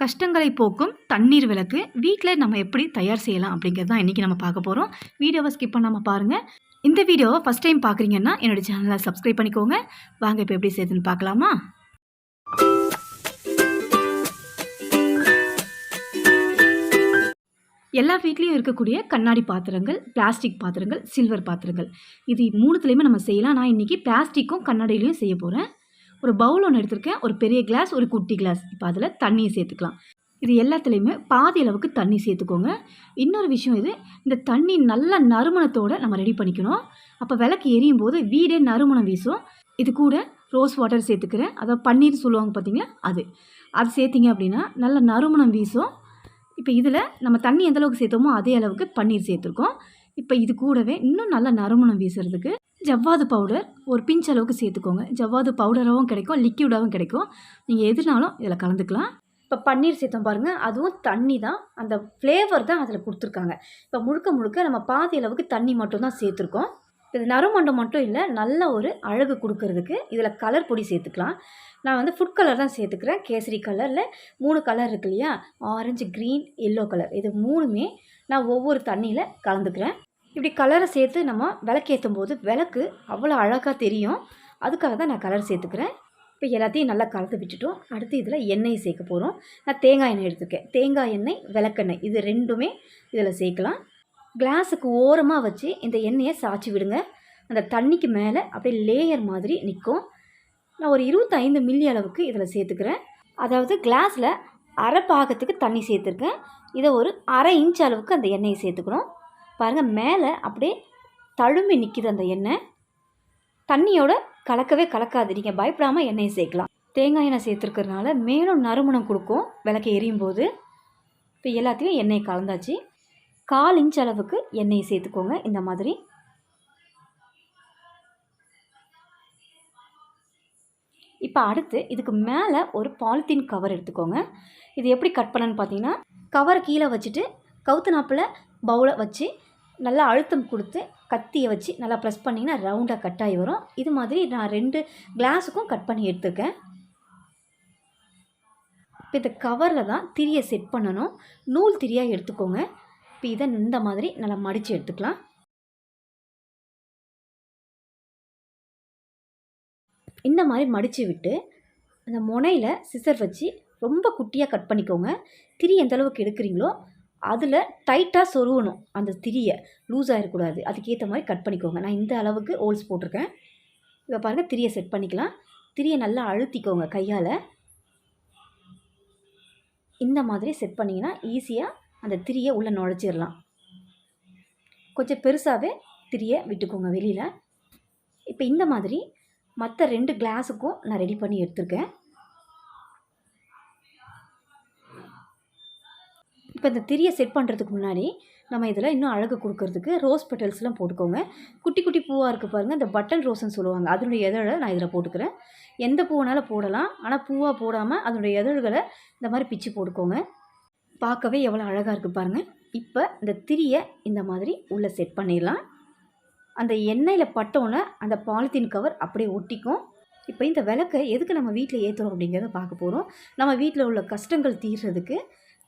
கஷ்டங்களை போக்கும் தண்ணீர் விளக்கு வீட்டில் நம்ம எப்படி தயார் செய்யலாம் அப்படிங்கிறது தான் இன்றைக்கி நம்ம பார்க்க போகிறோம். வீடியோவை ஸ்கிப் பண்ணாமல் பாருங்கள். இந்த வீடியோவை ஃபஸ்ட் டைம் பார்க்குறீங்கன்னா என்னோடய சேனலை சப்ஸ்கிரைப் பண்ணிக்கோங்க. வாங்க இப்போ எப்படி செய்யுதுன்னு பார்க்கலாமா? எல்லா வீட்லேயும் இருக்கக்கூடிய கண்ணாடி பாத்திரங்கள், பிளாஸ்டிக் பாத்திரங்கள், சில்வர் பாத்திரங்கள், இது மூணுத்துலேயுமே நம்ம செய்யலாம். நான் இன்றைக்கி பிளாஸ்டிக்கும் கண்ணாடியிலையும் செய்ய போகிறேன். ஒரு பவுல் ஒன்று எடுத்திருக்கேன், ஒரு பெரிய கிளாஸ், ஒரு குட்டி கிளாஸ். இப்போ அதில் தண்ணியை சேர்த்துக்கலாம். இது எல்லாத்துலேயுமே பாதி அளவுக்கு தண்ணி சேர்த்துக்கோங்க. இன்னொரு விஷயம், இந்த தண்ணி நல்ல நறுமணத்தோடு நம்ம ரெடி பண்ணிக்கணும். அப்போ விளக்கு எரியும் போது வீடே நறுமணம் வீசும். இது கூட ரோஸ் வாட்டர் சேர்த்துக்கிறேன், அதாவது பன்னீர் சொல்லுவாங்க பார்த்தீங்களா, அது சேர்த்திங்க அப்படின்னா நல்ல நறுமணம் வீசும். இப்போ இதில் நம்ம தண்ணி எந்த அளவுக்கு சேர்த்தோமோ அதே அளவுக்கு பன்னீர் சேர்த்துருக்கோம். இப்போ இது கூடவே இன்னும் நல்ல நறுமணம் வீசுறதுக்கு ஜவ்வாது பவுடர் ஒரு பிஞ்ச் அளவுக்கு சேர்த்துக்கோங்க. ஜவ்வாது பவுடராகவும் கிடைக்கும், லிக்யூடாகவும் கிடைக்கும். நீங்கள் எதுனாலும் இதில் கலந்துக்கலாம். இப்போ பன்னீர் சேர்த்தோம் பாருங்கள், அதுவும் தண்ணி தான், அந்த ஃப்ளேவர் தான் அதில் கொடுத்துருக்காங்க. இப்போ முழுக்க முழுக்க நம்ம பாதி அளவுக்கு தண்ணி மட்டும்தான் சேர்த்துருக்கோம். இது நறுமண்டம் மட்டும் இல்லை, நல்ல ஒரு அழகு கொடுக்கறதுக்கு இதில் கலர் பொடி சேர்த்துக்கலாம். நான் ஃபுட் கலர் தான் சேர்த்துக்கிறேன். கேசரி கலரில் 3 கலர் இருக்கு இல்லையா, ஆரஞ்சு, க்ரீன், எல்லோ கலர், இது 3மே நான் ஒவ்வொரு தண்ணியில் கலந்துக்கிறேன். இப்படி கலரை சேர்த்து நம்ம விளக்கேற்றும் போது விளக்கு அவ்வளோ அழகாக தெரியும். அதுக்காக தான் நான் கலர் சேர்த்துக்கிறேன். இப்போ எல்லாத்தையும் நல்லா கலந்து விட்டுட்டோம். அடுத்து இதில் எண்ணெய் சேர்க்க போகிறோம். நான் தேங்காய் எண்ணெய் எடுத்துருக்கேன். தேங்காய் எண்ணெய், விளக்கெண்ணெய், இது ரெண்டுமே இதில் சேர்க்கலாம். கிளாஸுக்கு ஓரமாக வச்சு இந்த எண்ணெயை சாய்ச்சி விடுங்க. அந்த தண்ணிக்கு மேலே அப்படியே லேயர் மாதிரி நிற்கும். நான் ஒரு 25 மில்லி அளவுக்கு இதில் சேர்த்துக்கிறேன். அதாவது கிளாஸில் அரை பாகத்துக்கு தண்ணி சேர்த்துருக்கேன். இதை ஒரு அரை இன்ச் அளவுக்கு அந்த எண்ணெயை சேர்த்துக்கிறோம். பாருங்கள், மேலே அப்படியே தழும்பி நிற்கிது அந்த எண்ணெய். தண்ணியோட கலக்கவே கலக்காது, நீங்கள் பயப்படாமல் எண்ணெயை சேர்க்கலாம். தேங்காய் எண்ணெய் சேர்த்துருக்கிறதுனால மேலும் நறுமணம் கொடுக்கும் விளக்கு எரியும் போது. இப்போ எல்லாத்தையும் எண்ணெயை கலந்தாச்சு. 1/4 இன்ச் அளவுக்கு எண்ணெயை சேர்த்துக்கோங்க. இந்த மாதிரி இப்போ அடுத்து இதுக்கு மேலே ஒரு பாலித்தீன் கவர் எடுத்துக்கோங்க. இது எப்படி கட் பண்ணணுன்னு பார்த்தீங்கன்னா, கவரை கீழே வச்சுட்டு கவுத்து நாப்பில் பவுலை வச்சு நல்லா அழுத்தம் கொடுத்து கத்தியை வச்சு நல்லா ப்ரெஸ் பண்ணிங்கன்னா ரவுண்டாக கட் ஆகி வரும். இது மாதிரி நான் 2 கிளாஸுக்கும் கட் பண்ணி எடுத்துருக்கேன். இப்போ இந்த கவரில் தான் திரியை செட் பண்ணணும். நூல் திரியாக எடுத்துக்கோங்க. இப்போ இதை இந்த மாதிரி நல்லா மடித்து எடுத்துக்கலாம். இந்த மாதிரி மடித்து விட்டு அந்த முனையில் சிசர் வச்சு ரொம்ப குட்டியாக கட் பண்ணிக்கோங்க. திரி எந்த அளவுக்கு எடுக்கிறீங்களோ அதில் டைட்டாக சொருவணும். அந்த திரியை லூஸ் ஆகிடக்கூடாது, அதுக்கேற்ற மாதிரி கட் பண்ணிக்கோங்க. நான் இந்த அளவுக்கு ஹோல்ஸ் போட்டிருக்கேன். இப்போ பாருங்கள், திரியை செட் பண்ணிக்கலாம். திரியை நல்லா அழுத்திக்கோங்க கையால். இந்த மாதிரி செட் பண்ணிங்கன்னா ஈஸியாக அந்த திரியை உள்ளே நுழைச்சிடலாம். கொஞ்சம் பெருசாகவே திரியை விட்டுக்கோங்க வெளியில். இப்போ இந்த மாதிரி மற்ற 2 கிளாஸுக்கும் நான் ரெடி பண்ணி எடுத்துருக்கேன். இப்போ இந்த திரியை செட் பண்ணுறதுக்கு முன்னாடி நம்ம இதில் இன்னும் அழகு கொடுக்கறதுக்கு ரோஸ் பெட்டல்ஸ்லாம் போட்டுக்கோங்க. குட்டி குட்டி பூவாக இருக்குது பாருங்கள், இந்த பட்டன் ரோஸ்ன்னு சொல்லுவாங்க, அதனுடைய இதழை நான் இதில் போட்டுக்கிறேன். எந்த பூனாலும் போடலாம், ஆனால் பூவாக போடாமல் அதனுடைய இதழ்களை இந்த மாதிரி பிச்சு போட்டுக்கோங்க. பார்க்கவே எவ்வளோ அழகாக இருக்குது பாருங்கள். இப்போ இந்த திரியை இந்த மாதிரி உள்ளே செட் பண்ணிடலாம். அந்த எண்ணெயில் பட்டோன்னே அந்த பாலித்தீன் கவர் அப்படியே ஒட்டிக்கும். இப்போ இந்த விளக்கை எதுக்கு நம்ம வீட்டில் ஏற்றுறோம் அப்படிங்கிறத பார்க்க போகிறோம். நம்ம வீட்டில் உள்ள கஷ்டங்கள் தீர்றதுக்கு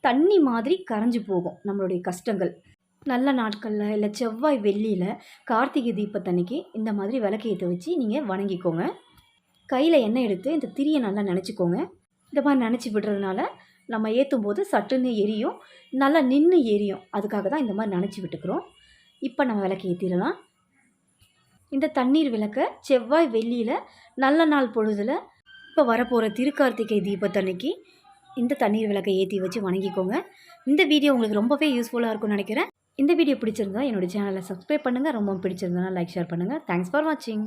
தண்ணி மாதிரி கரைஞ்சி போகும் நம்மளுடைய கஷ்டங்கள். நல்ல நாட்களில் இல்லை செவ்வாய் வெள்ளியில் கார்த்திகை தீபத்தன்னைக்கு இந்த மாதிரி விளக்கு ஏற்ற வச்சு நீங்கள் வணங்கிக்கோங்க. கையில் எண்ணெய் எடுத்து இந்த திரியை நல்லா நினச்சிக்கோங்க. இந்த மாதிரி நினச்சி விடுறதுனால நம்ம ஏற்றும் போது சட்டுன்னு எரியும், நல்லா நின்று எரியும். அதுக்காக தான் இந்த மாதிரி நினச்சி விட்டுக்கிறோம். இப்போ நம்ம விளக்கு ஏற்றிடலாம். இந்த தண்ணீர் விளக்கை செவ்வாய் வெள்ளியில் நல்ல நாள் பொழுதில் இப்போ வரப்போகிற திருக்கார்த்திகை தீபத்தன்னைக்கு இந்த தண்ணீர் விளக்கை ஏற்றி வச்சு வணங்கிக்கோங்க. இந்த வீடியோ உங்களுக்கு ரொம்பவே யூஸ்ஃபுல்லாக இருக்கும்னு நினைக்கிறேன். இந்த வீடியோ பிடிச்சிருந்தா என்னோடய சேனலை சப்ஸ்கிரைப் பண்ணுங்கள். ரொம்ப பிடிச்சிருந்தா லைக், ஷேர் பண்ணுங்கள். தேங்க்ஸ் ஃபார் வாட்சிங்.